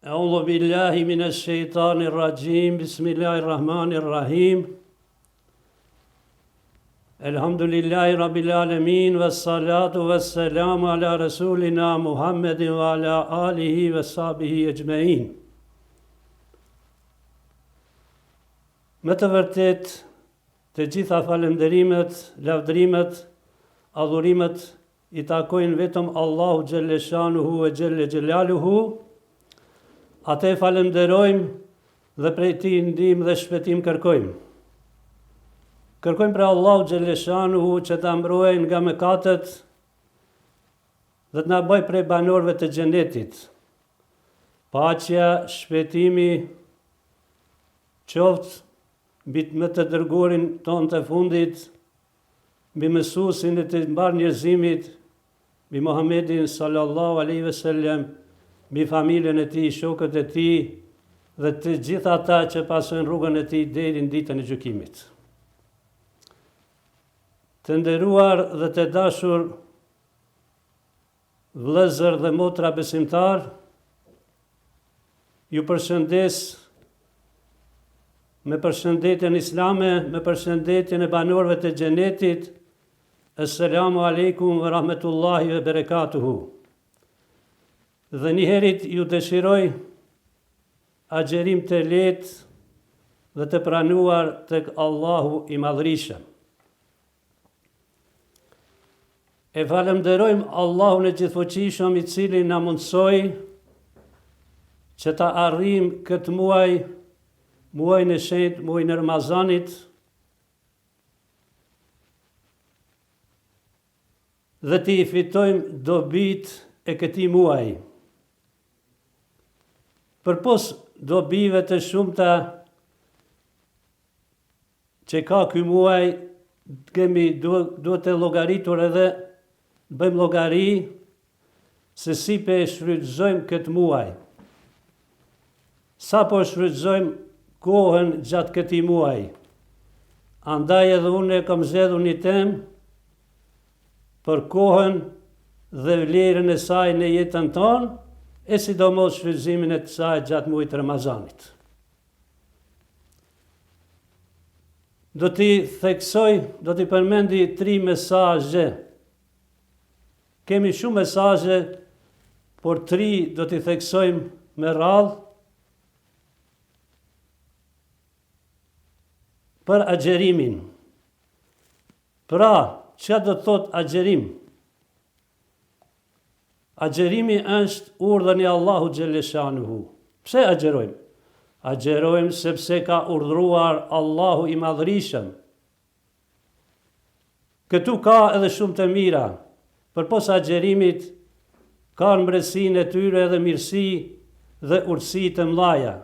أعوذ بالله من الشيطان الرجيم بسم الله الرحمن الرحيم الحمد لله رب العالمين والصلاة والسلام على رسولنا محمد وعلى آله وصحبه أجمعين. Me të vërtet, të gjitha falënderimet, lavdrimet, adhurimet i takojnë vetëm Allahu Gjelle Shanuhu e Gjelle Gjelaluhu. Ate falenderojmë dhe prej tij ndihmë dhe shpëtim kërkojmë. Kërkojmë për Allahu Gjelle Shanuhu që ta mbrojë nga mëkatet dhe të na bëjë prej banorëve të xhenetit. Paqja, shpëtimi qoftë mbi më të dërguarin tonë të fundit, mbi mësuesin e të mbar njerëzimit, mbi Muhammedin sallallahu alaihi wasallam, mbi familjen e tij, shokët e tij dhe të gjithë ata që pasojnë rrugën e tij deri në ditën e gjykimit. Të nderuar dhe të dashur vëllezër dhe motra besimtar, ju përshëndes me përshëndetjen islame, me përshëndetjen e banorëve të xhenetit. Assalamu alaikum wa rahmetullahi wa barakatuhu. Dhe njëherit ju dëshiroj agjerim të lehtë dhe të pranuar tek Allahu i Madhërisëm. E falenderojmë Allahun e Gjithfuqishëm i cili na mundsoi që ta arrijmë këtë muajin e shenjtë, muajin e Ramazanit, dhe të i fitojmë dobit e këtij muaji. Përpos dobive të shumta që ka ky muaj, duhet të llogaritur edhe bëjmë llogari se si pe e shfrytëzojmë këtë muaj. Sa po shfrytëzojmë kohën gjatë këtij muaji. Andaj edhe unë kam zgjedhur një temë për kohën dhe vlerën e saj në jetën tonë, e sidomos shfrytëzimin e saj gjatë muajit të Ramazanit. Do t'i përmendi 3 mesazhe. Kemi shumë mesazhe, por 3 do t'i theksojmë me radhë për agjerimin. Pra, çka do të thot agjerim? Agjerimi është urdhën e Allahu Gjelle Shanuhu. Pse agjerojmë? Agjerojmë sepse ka urdhruar Allahu i Madhërisëm. Këtu ka edhe shumë të mira. Përpos agjerimit ka mbretësinë e tyre edhe mirësi dhe urtësi të mëdha,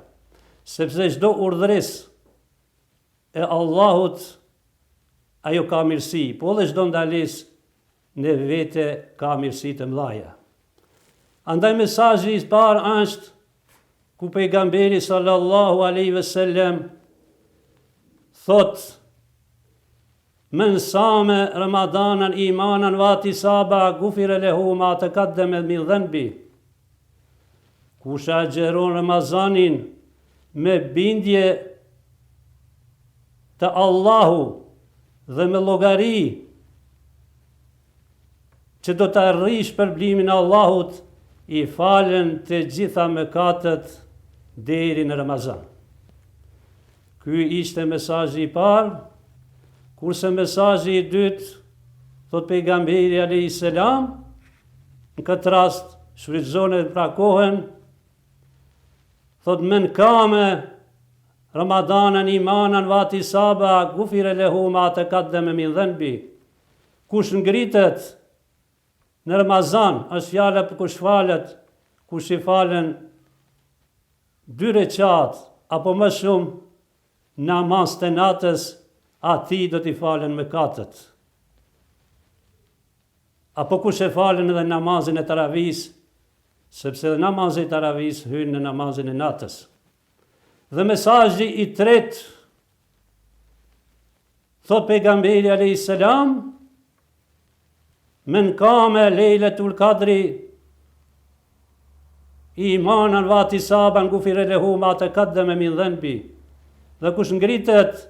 sepse çdo urdhëresë e Allahut ajo ka mirësi, po dhe çdo ndalesë në vete ka mirësi të mëdha. Andaj mesazhi i parë është ku pejgamberi sallallahu alaihi wasallam thot: Men same Ramadanan imanan wa ihtisaba ghufira lahu ma taqaddama min dhanbi. Kush agjeron Ramazanin me bindje të Allahu dhe me llogari që do të arrish përblimin e Allahut, i falen të gjitha mëkatet deri në Ramazan. Ky ishte mesazhi i parë. Kurse mesazhi i dytë, thot pejgamberi alayhis salam, në këtë rast shfrytëzon pra kohën, thot men kame Ramadanan imanan wa ihtisaba ghufira lahu ma taqaddama min dhanbi. Kush ngritet në Ramazan, është fjala për kush falet, kush i falen 2 recat apo më shumë namaz të natës, ati do t'i falen mëkatet. Apo kush e falen edhe namazin e taravis, sepse edhe namazin e taravis hyn në namazin e natës. Dhe mesazhi i tretë, thot pejgamberi alayhis salam, men kame lejletul kadri imanan wa ihtisaban ghufira lahu ma taqaddama min dhanbi. Dhe kush ngritet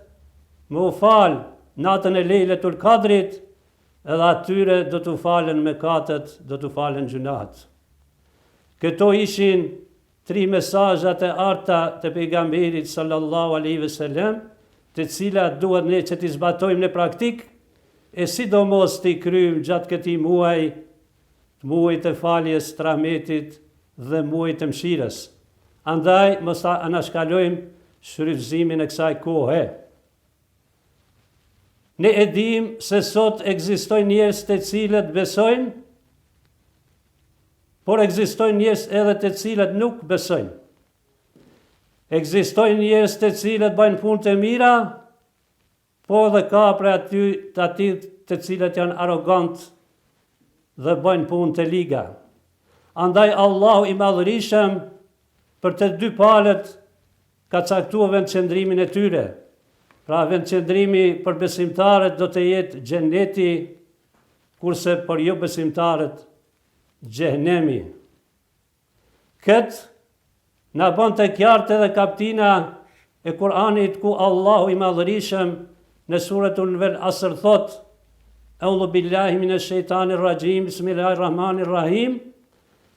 me u fal natën e Lejletul Kadrit, edhe atyre do t'u falen mëkatet, do t'u falen gjunat. Këto ishin 3 mesazhat e arta të pejgamberit sallallahu alaihi wasallam, të cilat duhet ne që t'i zbatojmë në praktik, e sidomos t'i kryjmë gjatë këtij muaji, muajit të faljes të rahmetit dhe muajit të mëshirës. Andaj mos ta anashkalojmë shfrytëzimin e kësaj kohe. Ne e dim se sot ekzistojnë njerëz të cilët besojnë, por ekzistojnë njerëz edhe të cilët nuk besojnë. Ekzistojnë njerëz të cilët bëjnë punë të mira, po edhe ka prej aty të cilët janë arrogant dhe bëjnë punë të liga. Andaj Allahu i Madhërisëm për të dy palët ka caktuar vendqëndrimin e tyre. Pra vendqëndrimi për besimtarët do të jetë xheneti, kurse për jo besimtarët xhehenemi. Këtë na bën të qartë edhe kaptina e Kur'anit ku Allahu i Madhërisëm në suratul Asr thot: A'udhu billahi minash shaitanir rajim, bismillahirrahmanirrahim,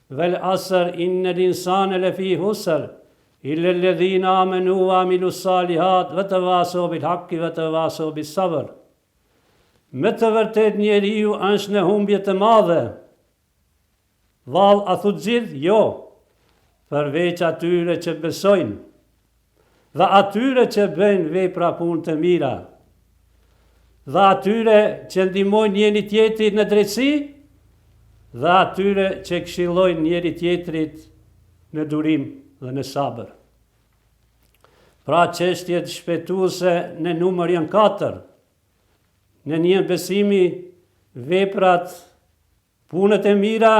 vel asr innal insana lafi husr, illa alladhina amanu wa amilus salihat wa tawasaw bil haqqi wa tawasaw bis sabr. Me të vërtet njeriu është në humbje të madhe. Vallë, a thot gjithë? Jo, përveç atyre që besojnë dhe atyre që bëjnë vepra punë të mira, dhe atyre që ndihmojnë njëri tjetrin në drejtësi, dhe atyre që këshillojnë njëri tjetrit në durim dhe në sabër. Pra çështjet shpëtuese në numër janë 4. Në një besimi, veprat, punët e mira,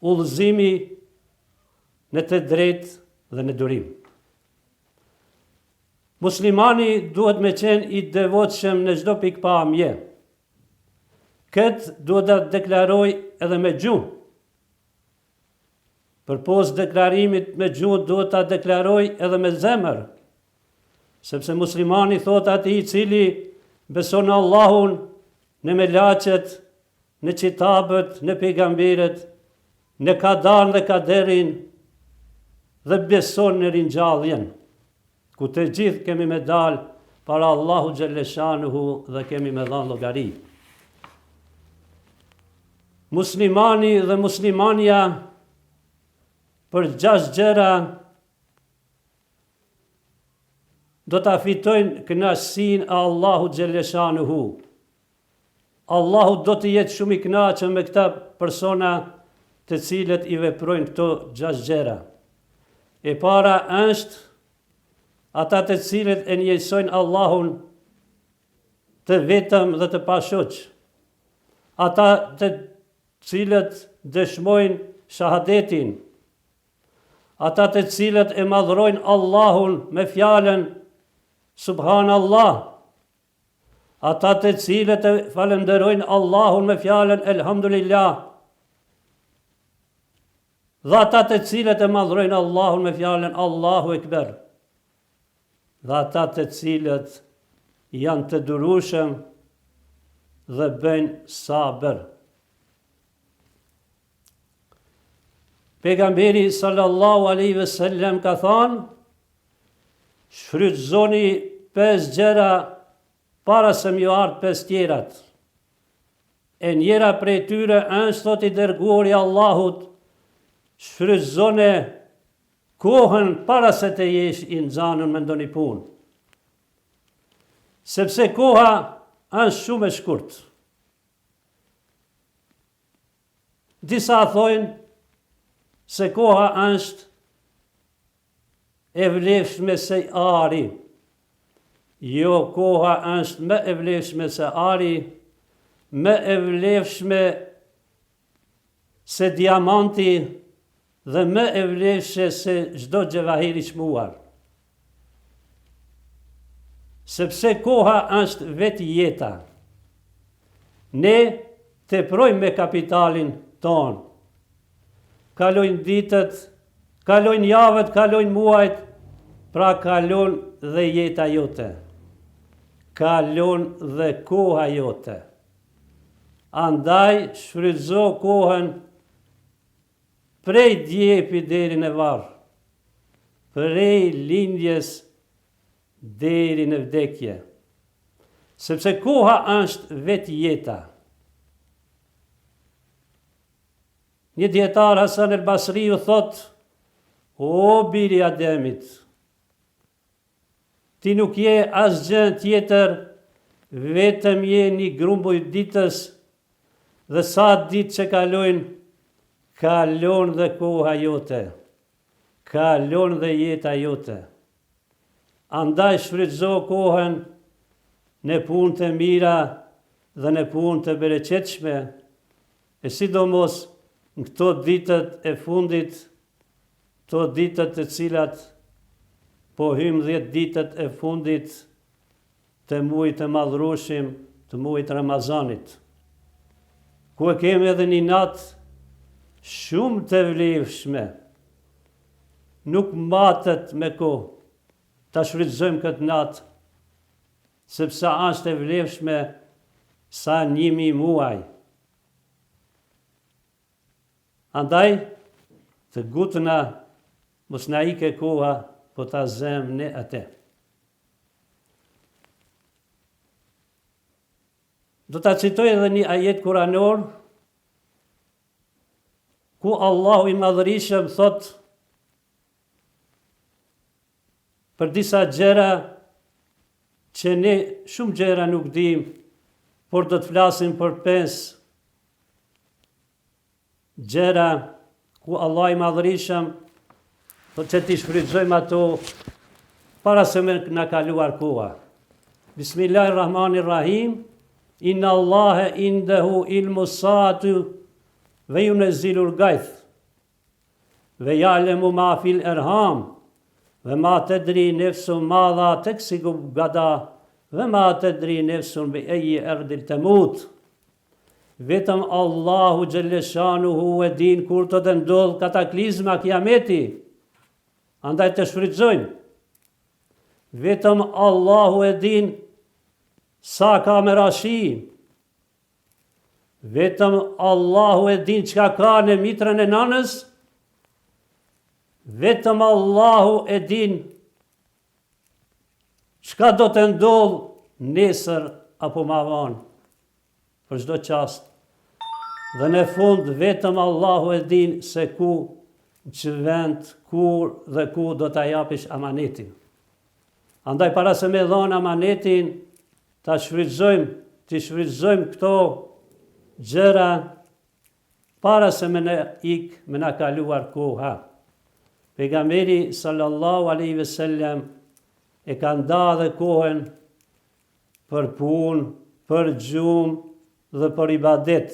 udhëzimi në të drejtë dhe në durim. Muslimani duhet me qenë i devotshëm në çdo pikpamje. Këtë duhet të deklaroj edhe me gjuhë. Përpos deklarimit me gjuhë duhet ta deklaroj edhe me zemër, sepse muslimani thot atij i cili beson në Allahun, në melaqet, në kitabet, në pejgamberët, në kadarën dhe kaderin, dhe beson në ringjalljen, ku të gjithë kemi me dalë para Allahu xhalleshanuhu dhe kemi me dhanë llogari. Muslimani dhe muslimania për 6 gjëra do ta fitojnë kënaqësinë e Allahu xhalleshanuhu. Allahu do të jetë shumë i kënaqur me këta persona të cilët i veprojnë këto 6 gjëra. E para është ata të cilët e njësojnë Allahun të vetëm dhe të pashoq. Ata të cilët dëshmojnë shahadetin. Ata të cilët e madhrojnë Allahun me fjalën Subhanallah. Ata të cilët e falenderojnë Allahun me fjalën Elhamdulillah. Dhe ata të cilët e madhrojnë Allahun me fjalën Allahu Ekber. Dhe ata të cilët janë të durueshëm dhe bëjnë sabër. Pejgamberi sallallahu alaihi wasallam ka thënë: shfrytëzoni 5 gjëra para se m'ju ardh 5 tjerat. E njëra prej tyre është, thot i dërguari i Allahut, shfrytëzoni kohën para se të jesh i nxanur me ndonjë punë. Sepse koha është shumë e shkurt. Disa thojnë se koha është e vlefshme se ari. Jo, koha është më e vlefshme se ari, më e vlefshme se diamanti dhe më e vlefshme se çdo xhevahir i çmuar. Sepse koha është vetë jeta. Ne teprojmë me kapitalin tonë. Kalojnë ditët kalojnë javët, kalojnë muajt, pra kalon dhe jeta jote. Kalon dhe koha jote. Andaj shfrytëzo kohën prej djepi deri në varr, prej lindjes deri në vdekje. Sepse koha është vetë jeta. Një dietar Hasan el Basriu thot: o biri Ademit, ti nuk je asgjë tjetër, vetëm je një grumbull ditës, dhe sa ditë që kalojnë, kalon dhe koha jote, kalon dhe jeta jote. Andaj shfrytëzo kohën në punë të mira dhe në punë të bereqetshme, e sidomos në këto ditët e fundit, këto ditët të cilat po hym 10 ditët e fundit të muajit të madhrueshëm, të muajit Ramazanit, ku e kemi edhe një natë shumë të vlefshme. Nuk matet me kohë ta shfrytëzojmë këtë natë, sepse është e vlefshme sa 1000 muaj. Andaj, të gutëna, mos na ike koha, po ta zemë ne atë. Do ta citoj edhe një ajet kuranor, ku Allahu i Madhërisëm thot për disa gjëra që ne shumë gjëra nuk dim, por do të flasim për 5 gjëra ku Allah i Madhërisëm po që t'i shfrytëzojmë ato para se me na kaluar koha. Bismillahirrahmanirrahim. Inna Allahe indehu ilmu saatu ve yunezzilul gaith ve ya'lemu ma fil erham ve ma tedri nefsun madha teksibu gada ve ma tedri nefsun bi ayyi ardil tamut. Vetëm Allahu Gjelleshanuhu e din kur të të ndodh kataklizma kiameti, andaj të shfrytëzojmë. Vetëm Allahu e din sa ka me rashi. Vetëm Allahu e din çka ka në mitrën e nanës. Vetëm Allahu e din çka do të ndodh nesër apo ma vonë, për çdo çast. Dhe në fund, vetëm Allahu e din se ku, që vend, kur dhe ku do t'a japish amanetin. Andaj para se me dhonë amanetin, ta shfrytëzojmë këto gjëra para se me na kaluar koha. Pejgamberi sallallahu alaihi wasallam e ka nda dhe kohën për punë, për gjumë dhe për ibadet.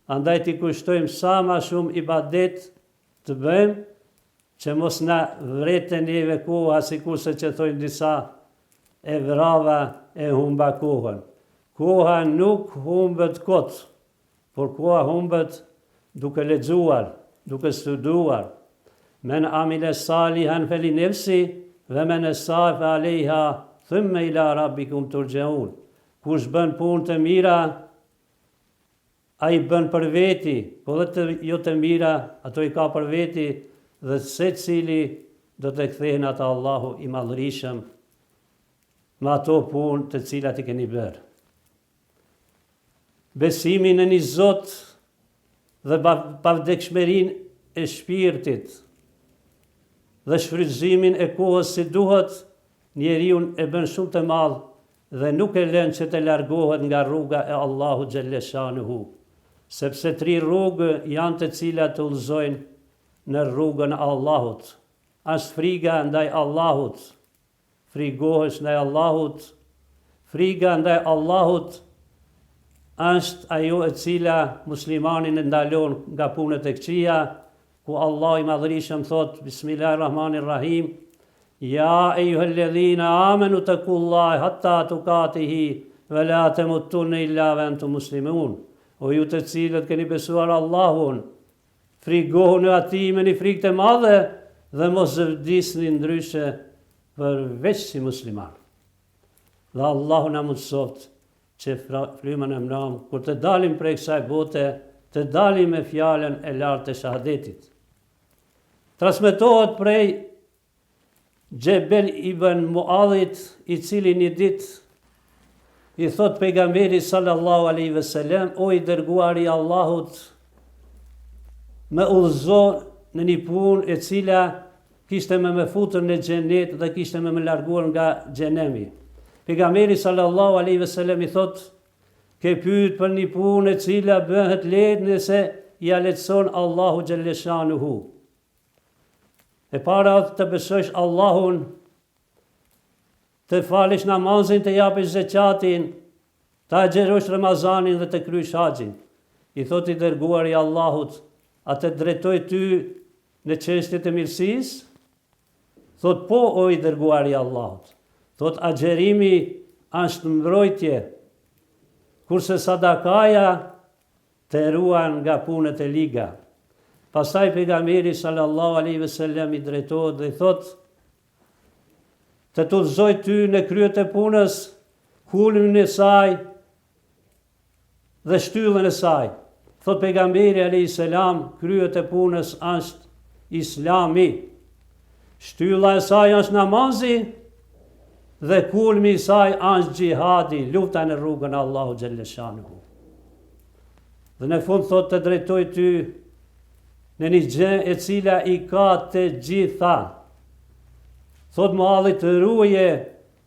Andaj t'i kushtojmë sa ma shumë ibadet të bëjmë, që mos na vrete neve koha, si kurse që thojnë disa, e vrava e humba kohën. Koha nuk humbet kot, por koha humbet duke lexuar, duke studuar. Men amile salihan feli nefsi, dhe men esafe alejha, thumma ila rabbikum turjaun. Kush bën punë të mira, a i bën për veti, po dhe të jo të mira, ato i ka për veti, dhe se cili do të kthehen ata Allahu i Madhërisëm me ato punë të cilat i keni bërë. Besimin në një Zot dhe pavdekshmërinë e shpirtit dhe shfrytëzimin e kohës si duhet, njeriu e bën shumë të madh dhe nuk e lën që të largohet nga rruga e Allahu Gjelleshanuhu, sepse 3 rrugë janë të cilat të udhëzojnë në rrugën e Allahut. Është friga ndaj Allahut, frigohesh ndaj Allahut, friga ndaj Allahut është ajo e cila muslimanin e ndalon nga punët e këqija, ku Allah i Madhërisëm thot, Bismillahirrahmanirrahim, Ja ejuhalladhina amanu taqullaha hatta tuqatihi ve la tamutunna illa wa antum muslimun. O ju të cilët keni besuar Allahun, frigohuni atij me një frikë të madhe dhe mos zëvdisni ndryshe përveç si musliman. Dhe Allahu na mundsoft që frymën e mram, kur të dalim prej kësaj bote, të dalim me fjalën e lartë të shahadetit. Transmetohet prej Gjebel ibn Muadhit, i cili një ditë i thot pejgamberi sallallahu alaihi wasallam: o i dërguari i Allahut, më udhëzo në një punë e cila kishte më futur në xhenet dhe kishte më larguar nga xhenemi. Pejgamberi sallallahu alaihi wasallam i thot: ke pyet për një punë e cila bëhet lehtë nëse ja lehtëson Allahu xhaleshanuhu. E para të besosh Allahun, të falësh namazin, të japësh zakatin, të agjerosh Ramazanin dhe të kryesh haxhin. I thot i dërguari i Allahut: a të drejtoj ty në çështjet e mirësisë? Thot po, o i dërguari i Allahut. Thot agjerimi është mbrojtje, kurse sadakaja të ruan nga punët e liga. Pastaj pejgamberi sallallahu alaihi wasallam i drejtohet dhe i thot: të udhëzoj ty në kryet e punës, kulmin e saj dhe shtyllën e saj. Thot pejgamberi alayhi salam: kryet e punës është Islami, shtylla e saj është namazi dhe kulmi i saj është xhihadi, lufta në rrugën e Allahut xhaleshanuhu. Dhe në fund thot të drejtoj ty në një gjë e cila i ka të gjitha. Thot Muadhi: të ruaje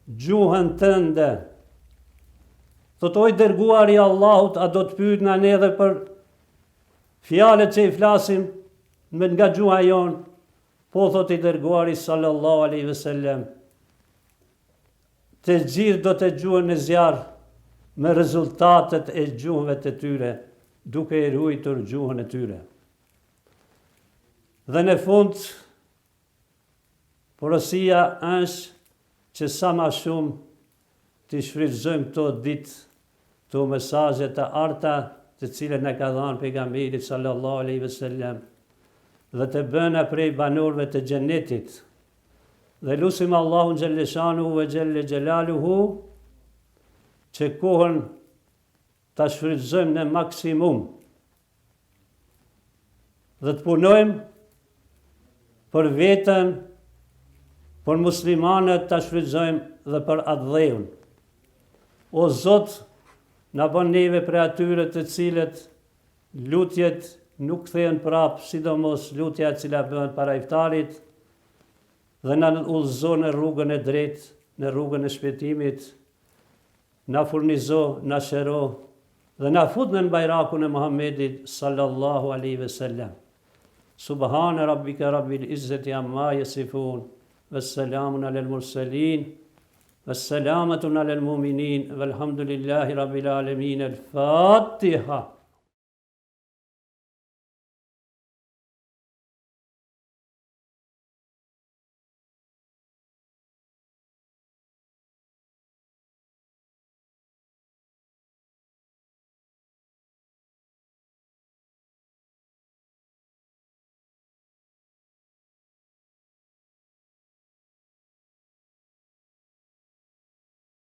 gjuhën tënde. Thot o i dërguari i Allahut, a do të pyetna ne edhe për fjalët që i flasim me nga gjuha jon? Po, thot i dërguari sallallahu alaihi wasallam, të gjithë do të gjuhën në zjarr me rezultatet e gjuhëve të tyre, duke i ruajtur gjuhën e tyre. Dhe në fund, porosia është që sa ma shumë të shfrytëzojmë këto ditë, këto mesazhe të arta të cilët na ka dhënë pejgamberi sallallahu alaihi wasallam, dhe të bëna prej banorëve të xhenetit. Dhe lutim Allahun xhaleshanuhu ve xhelle xhelaluhu që kohën ta shfrytëzojmë në maksimum dhe të punojmë për veten, për muslimanët, ta shfrytëzojmë dhe për atë dheun. O Zot, na bën neve për atyre të cilët lutjet nuk kthehen prapë, sidomos lutja e cila bëhet para iftarit, dhe na udhëzo në rrugën e drejtë, në rrugën e shpëtimit, na furnizo, na shëro dhe na fut në bajrakun e Muhammedit sallallahu alaihi wasallam. Subhana rabbika rabbil izzati amma yasifun, wassalamun alal mursalin, wassalamatun alal mu'minin, walhamdulillahi rabbil alamin. Al-Fatiha.